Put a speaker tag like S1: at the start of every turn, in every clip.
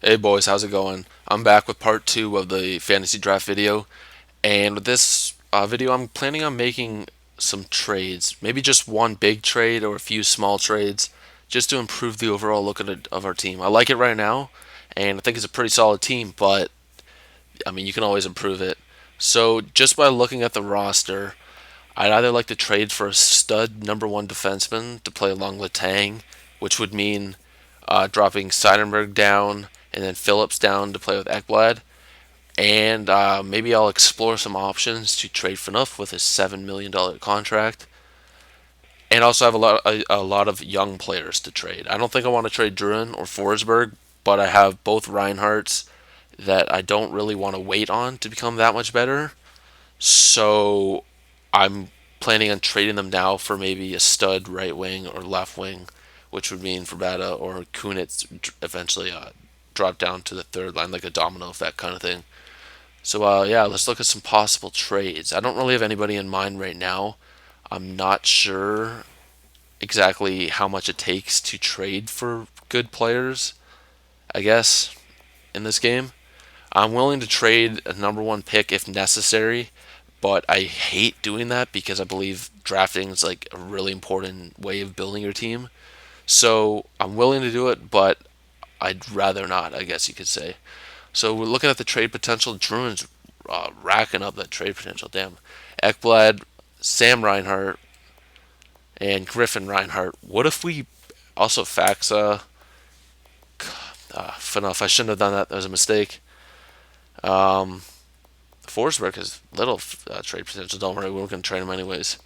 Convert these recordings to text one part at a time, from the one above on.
S1: Hey boys, how's it going? I'm back with part two of the fantasy draft video, and with this video, I'm planning on making some trades. Maybe just one big trade or a few small trades, just to improve the overall look of our team. I like it right now, and I think it's a pretty solid team, but I mean, you can always improve it. So, just by looking at the roster, I'd either like to trade for a stud number one defenseman to play along Letang, which would mean dropping Seidenberg down and then Phillips down to play with Ekblad. And maybe I'll explore some options to trade Phaneuf with his $7 million contract. And also have a lot of young players to trade. I don't think I want to trade Druin or Forsberg, but I have both Reinhardts that I don't really want to wait on to become that much better. So I'm planning on trading them now for maybe a stud right wing or left wing, which would mean Verbata or Kunitz eventually drop down to the third line, like a domino effect kind of thing. So yeah, let's look at some possible trades. I don't really have anybody in mind right now. I'm not sure exactly how much it takes to trade for good players, I guess, in this game. I'm willing to trade a number one pick if necessary, but I hate doing that because I believe drafting is like a really important way of building your team. So I'm willing to do it, but I'd rather not, I guess you could say. So we're looking at the trade potential. Druin's racking up that trade potential. Damn. Ekblad, Sam Reinhart, and Griffin Reinhart. What if we also Faxa? Enough. I shouldn't have done that. That was a mistake. Um, Forsberg has little trade potential. Don't worry, we're going to trade him anyways.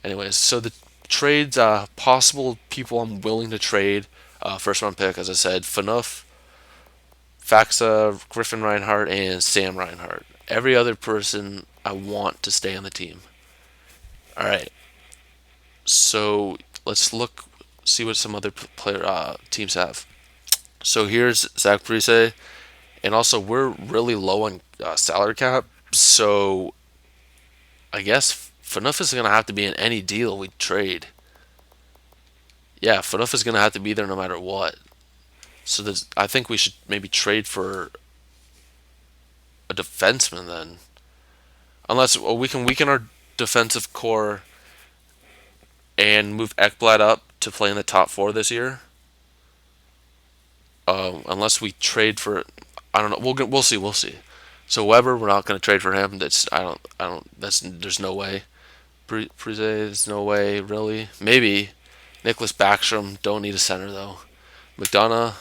S1: Anyways, so the trades, possible people I'm willing to trade. First round pick, as I said, Phaneuf, Faxa, Griffin Reinhart, and Sam Reinhart. Every other person I want to stay on the team. All right, so let's look, see what some other player teams have. So here's Zach Parise, and also we're really low on salary cap, so I guess Phaneuf is gonna have to be in any deal we trade. Yeah, Phaneuf is gonna have to be there no matter what. So I think we should maybe trade for a defenseman then, unless we can weaken our defensive core and move Ekblad up to play in the top four this year. Unless we trade for, I don't know. We'll see. We'll see. So Weber, we're not going to trade for him. That's I don't. That's there's no way. Prize, there's no way really. Maybe Nicholas Backstrom. Don't need a center though. McDonough,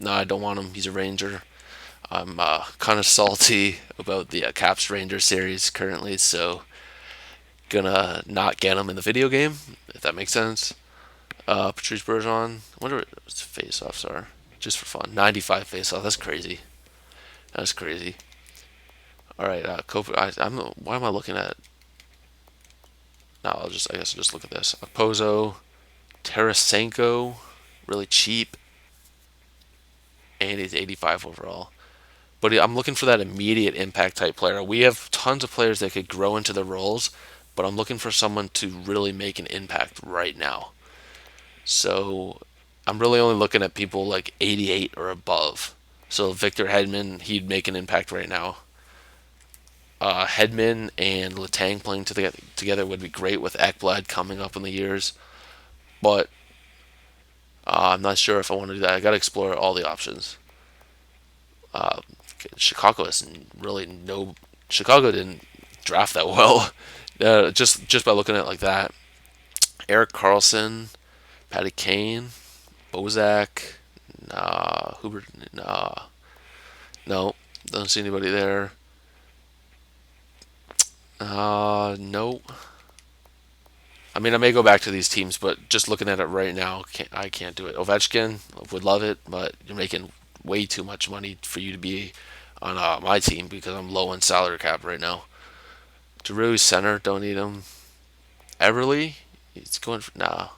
S1: no, I don't want him. He's a Ranger. I'm kind of salty about the Caps Ranger series currently, so gonna not get him in the video game if that makes sense. Patrice Bergeron. I wonder what his face-offs are. Just for fun, 95 face-off. That's crazy. That's crazy. All right, why am I looking at? No, I guess I'll just look at this. Pozo, Tarasenko, really cheap, and he's 85 overall. But I'm looking for that immediate impact type player. We have tons of players that could grow into the roles, but I'm looking for someone to really make an impact right now. So I'm really only looking at people like 88 or above. So Victor Hedman, he'd make an impact right now. Hedman and Letang playing together would be great with Ekblad coming up in the years, but I'm not sure if I want to do that. I got to explore all the options. Uh, Chicago is really no. Chicago didn't draft that well. Just by looking at it like that. Eric Carlson, Patty Kane, Bozak, nah, Hubert, nah, no, don't see anybody there. No. I mean, I may go back to these teams, but just looking at it right now, I can't do it. Ovechkin would love it, but you're making way too much money for you to be on my team because I'm low on salary cap right now. Giroux center, don't need him. Everly, he's going for nah.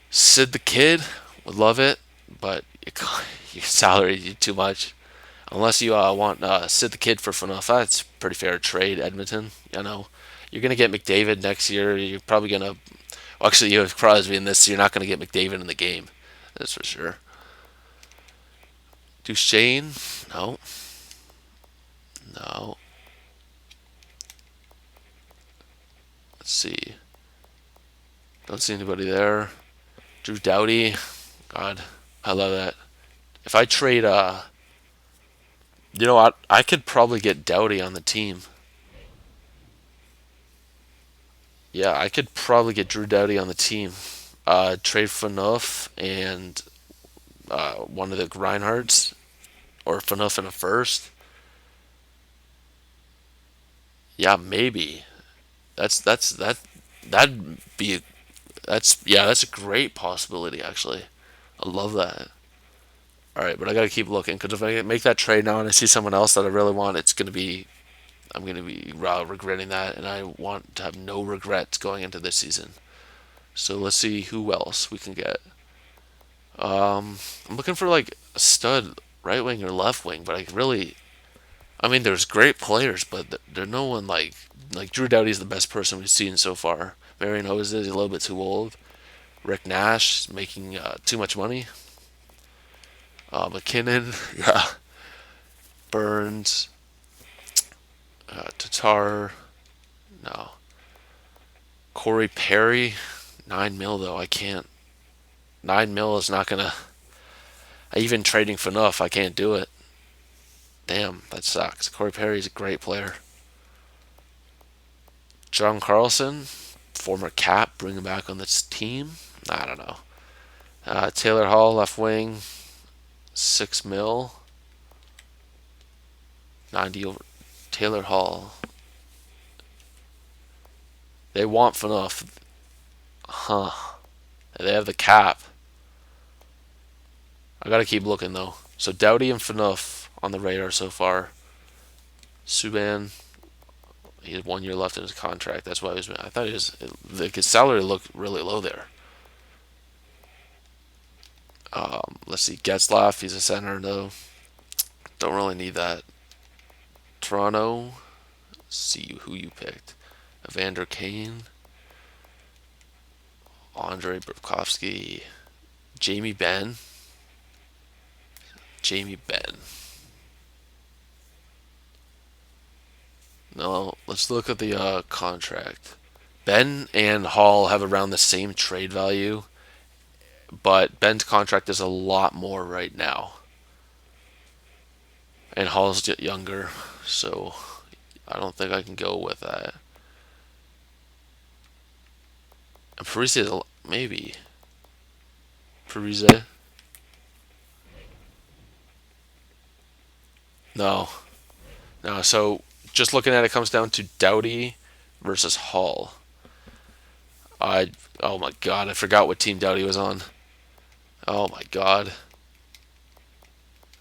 S1: Sid the Kid would love it, but your salary is too much. Unless you want Sid the Kid for Fanoff, that's pretty fair trade, Edmonton. You know, you're gonna get McDavid next year. You're probably gonna, well, actually, you have Crosby in this. So you're not gonna get McDavid in the game. That's for sure. Duchesne? No. No. Let's see. Don't see anybody there. Drew Doughty. God, I love that. If I trade, you know what? I could probably get Doughty on the team. Yeah, I could probably get Drew Doughty on the team. Trade Phaneuf and one of the Reinhardts, or Phaneuf in a first. Yeah, maybe. That that'd be that's a great possibility actually. I love that. All right, but I gotta keep looking because if I make that trade now and I see someone else that I really want, I'm gonna be regretting that, and I want to have no regrets going into this season. So let's see who else we can get. I'm looking for like a stud right wing or left wing, but I mean, there's great players, but there's no one like Drew Doughty is the best person we've seen so far. Marion Hose is a little bit too old. Rick Nash is making too much money. McKinnon, yeah. Burns, Tatar, no. Corey Perry, 9 mil though. I can't. 9 mil is not gonna. Even trading for enough, I can't do it. Damn, that sucks. Corey Perry's a great player. John Carlson, former Cap, bring him back on this team. I don't know. Taylor Hall, left wing, 6 mil, 90 over. Taylor Hall. They want enough. Huh. They have the cap. I gotta keep looking though. So Doughty and Phaneuf on the radar so far. Subban, he had 1 year left in his contract. That's why I thought his salary looked really low there. Let's see, Getzlaff, he's a center though. Don't really need that. Toronto, let's see who you picked. Evander Kane, Andre Burakovsky, Jamie Benn. Jamie Benn. No, let's look at the contract. Ben and Hall have around the same trade value, but Ben's contract is a lot more right now. And Hall's younger, so I don't think I can go with that. And Parise is maybe. Parise? No. No, so just looking at it comes down to Doughty versus Hall. I oh my god, I forgot what team Doughty was on. Oh my god.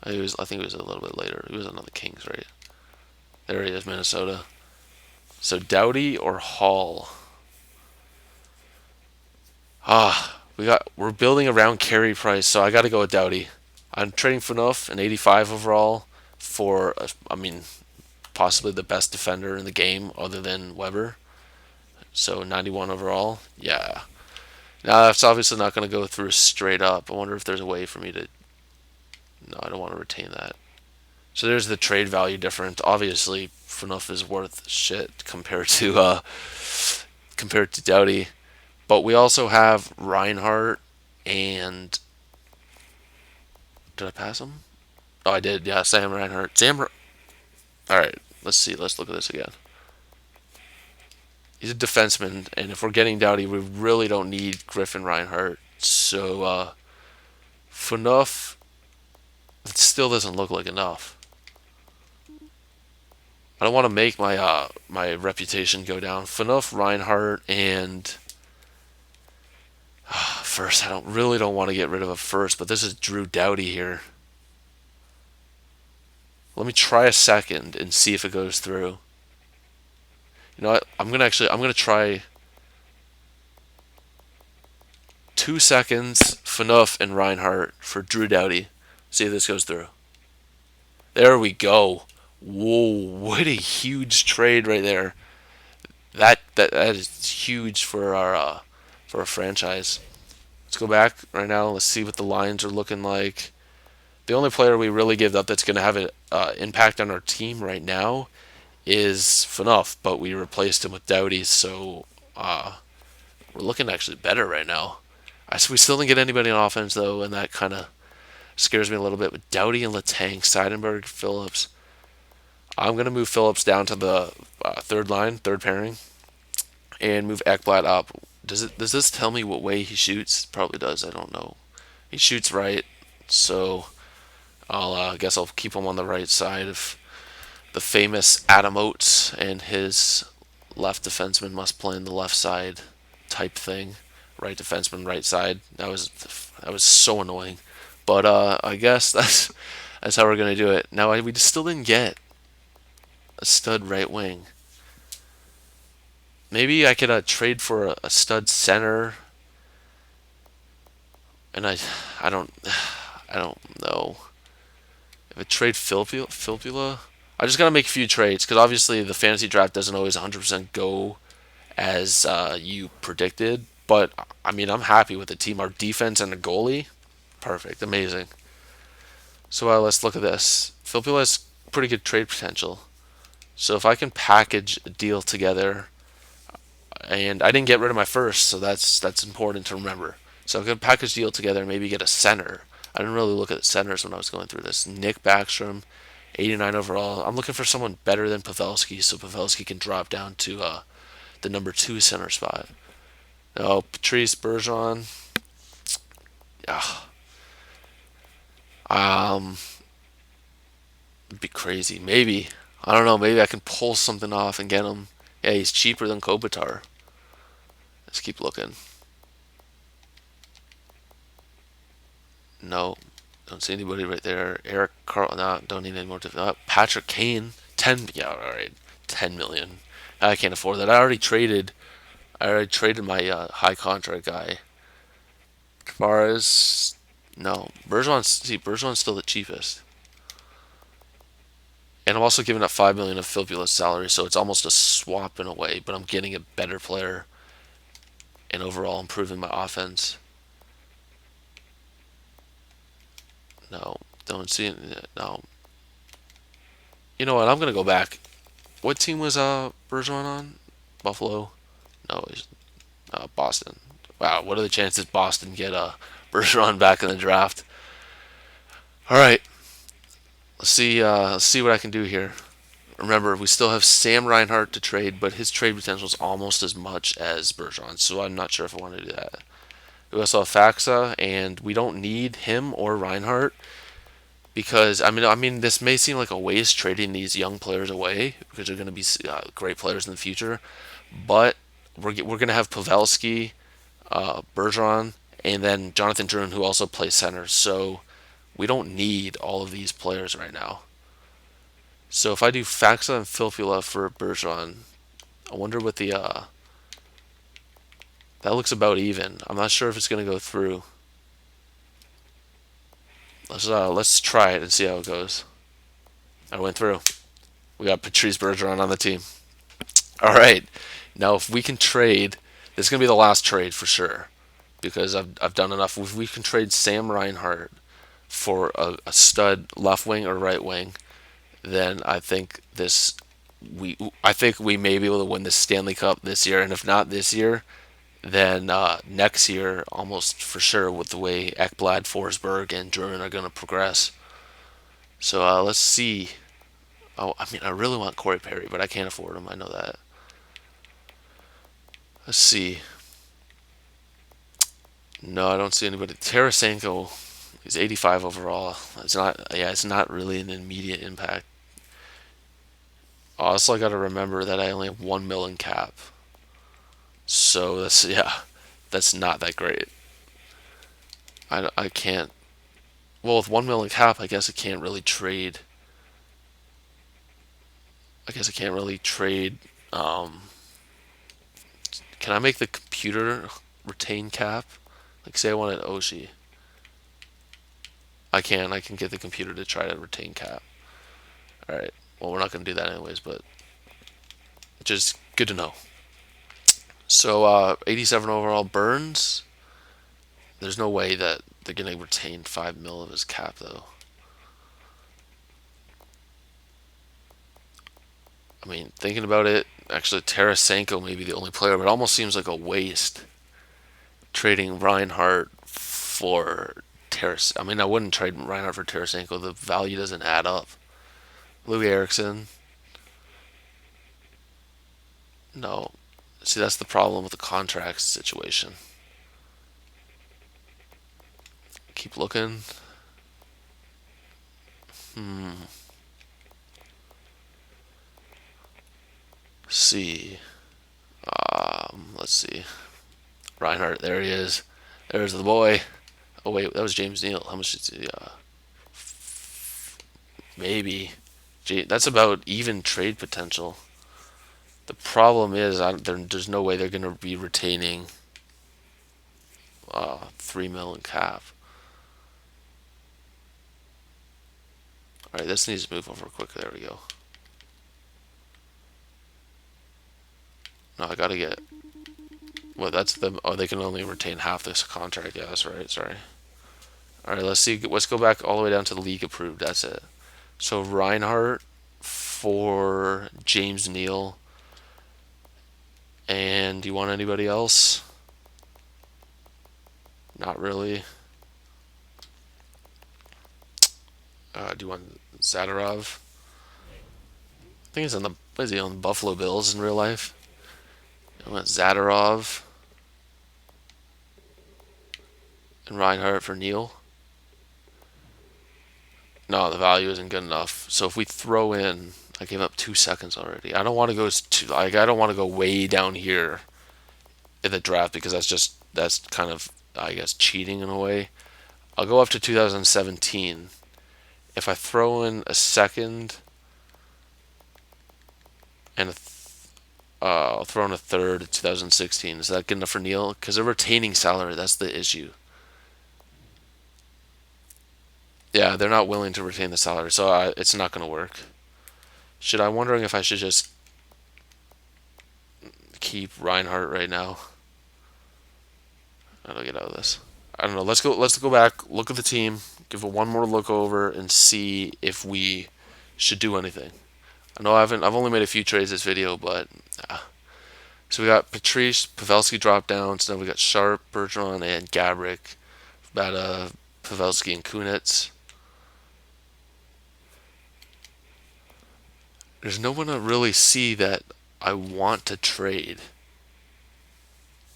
S1: I think it was a little bit later. He was on the Kings, right? There he is, Minnesota. So Doughty or Hall? We're building around Carey Price, so I got to go with Doughty. I'm trading Phaneuf, an 85 overall, for I mean, possibly the best defender in the game other than Weber. So 91 overall. Yeah. Now that's obviously not going to go through straight up. I wonder if there's a way for me to. No, I don't want to retain that. So there's the trade value difference. Obviously, Phaneuf is worth shit compared to Doughty. But we also have Reinhardt and did I pass him? Oh, I did. Yeah, Sam Reinhardt. All right. Let's see. Let's look at this again. He's a defenseman, and if we're getting Doughty, we really don't need Griffin Reinhardt. So Phaneuf, it still doesn't look like enough. I don't want to make my reputation go down. Phaneuf, Reinhardt, and first. I don't want to get rid of a first, but this is Drew Doughty here. Let me try a second and see if it goes through. You know what? I'm gonna try 2 seconds. Phaneuf and Reinhardt for Drew Doughty. See if this goes through. There we go. Whoa! What a huge trade right there. That is huge for our franchise. Let's go back right now. Let's see what the lines are looking like. The only player we really give up that's going to have an impact on our team right now is Fnuff, but we replaced him with Doughty, so we're looking actually better right now. We still didn't get anybody on offense though, and that kind of scares me a little bit. With Doughty and Letang, Seidenberg, Phillips, I'm gonna move Phillips down to the third line, third pairing, and move Ekblad up. Does this tell me what way he shoots? Probably does. I don't know. He shoots right, so I guess I'll keep him on the right side of the famous Adam Oates and his left defenseman must play on the left side type thing. Right defenseman, right side. That was so annoying. But I guess that's how we're gonna do it. Now we still didn't get a stud right wing. Maybe I could trade for a stud center, and I don't I don't know if I trade Filpula. I just gotta make a few trades because obviously the fantasy draft doesn't always 100% go as you predicted. But I mean, I'm happy with the team. Our defense and the goalie, perfect, amazing. So let's look at this. Filipino has pretty good trade potential. So if I can package a deal together, and I didn't get rid of my first, so that's important to remember. So I can package a deal together and maybe get a center. I didn't really look at the centers when I was going through this. Nick Backstrom, 89 overall. I'm looking for someone better than Pavelski, so Pavelski can drop down to the number 2 center spot. Oh, Patrice Bergeron. Yeah. Um, it'd be crazy. Maybe. I don't know. Maybe I can pull something off and get him. Yeah, he's cheaper than Kopitar. Let's keep looking. No, don't see anybody right there. Eric Carl. No, don't need any more. Patrick Kane. 10. Yeah, all right. 10 million. I can't afford that. I already traded. My high contract guy. Tavares. No, Bergeron's still the cheapest. And I'm also giving up 5 million of Filppula's salary, so it's almost a swap in a way. But I'm getting a better player and overall improving my offense. No, don't see it. No. You know what? I'm gonna go back. What team was Bergeron on? Buffalo? No, he's Boston. Wow, what are the chances Boston get Bergeron back in the draft? All right, let's see. Let's see what I can do here. Remember, we still have Sam Reinhart to trade, but his trade potential is almost as much as Bergeron, so I'm not sure if I want to do that. We also have Faxa, and we don't need him or Reinhart because I mean, this may seem like a waste trading these young players away because they're going to be great players in the future, but we're going to have Pavelski, Bergeron, and then Jonathan Drouin, who also plays center. So we don't need all of these players right now. So if I do Faxa and Filfula for Bergeron, I wonder what the that looks about even. I'm not sure if it's going to go through. Let's try it and see how it goes. I went through. We got Patrice Bergeron on the team. All right. Now if we can trade, this is going to be the last trade for sure because I've done enough. If we can trade Sam Reinhart for a stud left wing or right wing, then I think we may be able to win the Stanley Cup this year, and if not this year, then next year almost for sure with the way Ekblad, Forsberg, and Drouin are going to progress. So let's see. Oh, I mean, I really want Corey Perry, but I can't afford him. I know that. Let's see. No, I don't see anybody. Tarasenko is 85 overall. It's not. Yeah, it's not really an immediate impact. Also, I got to remember that I only have 1 mil in cap. So that's not that great. I can't. Well, with 1 mil in cap, I guess I can't really trade. I guess I can't really trade. Um, can I make the computer retain cap? Like, say I wanted Oshi. I can. I can get the computer to try to retain cap. All right. Well, we're not going to do that anyways, but just good to know. So, 87 overall Burns. There's no way that they're going to retain 5 mil of his cap though. I mean, thinking about it, actually Tarasenko may be the only player, but it almost seems like a waste trading Reinhardt for Taras. I mean, I wouldn't trade Reinhardt for Tarasenko. The value doesn't add up. Louis Erickson, no. See, that's the problem with the contract situation. Keep looking. See. Let's see. Reinhardt, there he is. There's the boy. Oh wait, that was James Neal. How much is he? Maybe. That's about even trade potential. The problem is, there's no way they're going to be retaining 3 million cap. All right, this needs to move over quick. There we go. No, I gotta get. Well, that's the. Oh, they can only retain half this contract. Yeah, that's right. Sorry. All right, let's see. Let's go back all the way down to the league approved. That's it. So Reinhardt for James Neal. And do you want anybody else? Not really. Do you want Zadorov? I think he's on the. What is he on the Buffalo Bills in real life? I want Zadorov and Reinhardt for Neal. No, the value isn't good enough. So if we throw in, I gave up 2 seconds already. I don't want to go too. Like I don't want to go way down here in the draft because that's kind of I guess cheating in a way. I'll go up to 2017. If I throw in a second and I'll throw in a third at 2016. Is that good enough for Neal? Because they're retaining salary. That's the issue. Yeah, they're not willing to retain the salary, so it's not going to work. I'm wondering if I should just keep Reinhardt right now? How do I get out of this? I don't know. Let's go. Let's go back. Look at the team. Give it one more look over and see if we should do anything. I know I haven't. I've only made a few trades this video, but so we got Patrice, Pavelski dropped down. So now we got Sharp, Bergeron, and Gabrick. About Pavelski and Kunitz. There's no one to really see that I want to trade.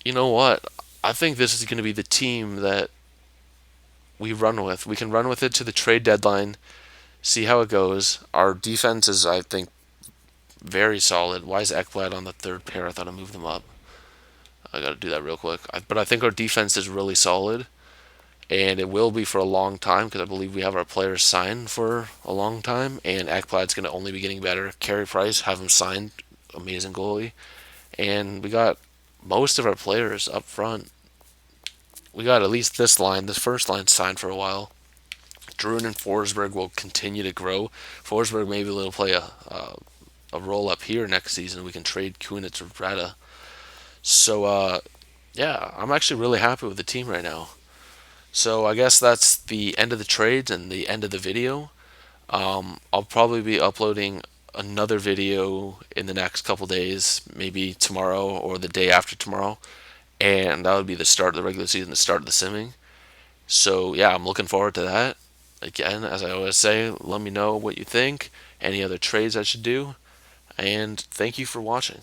S1: You know what? I think this is going to be the team that we run with. We can run with it to the trade deadline, see how it goes. Our defense is, I think, very solid. Why is Ekblad on the third pair? I thought I moved them up. I got to do that real quick. But I think our defense is really solid, and it will be for a long time because I believe we have our players signed for a long time, and Ekblad's going to only be getting better. Carey Price, have him signed, amazing goalie, and we got most of our players up front. We got at least this first line signed for a while. Druin and Forsberg will continue to grow. Forsberg maybe will play a role up here next season. We can trade Kunitz or Brada. So yeah, I'm actually really happy with the team right now. So I guess that's the end of the trades and the end of the video. I'll probably be uploading another video in the next couple days, maybe tomorrow or the day after tomorrow, and that would be the start of the regular season, the start of the simming. So yeah, I'm looking forward to that. Again, as I always say, let me know what you think, any other trades I should do, and thank you for watching.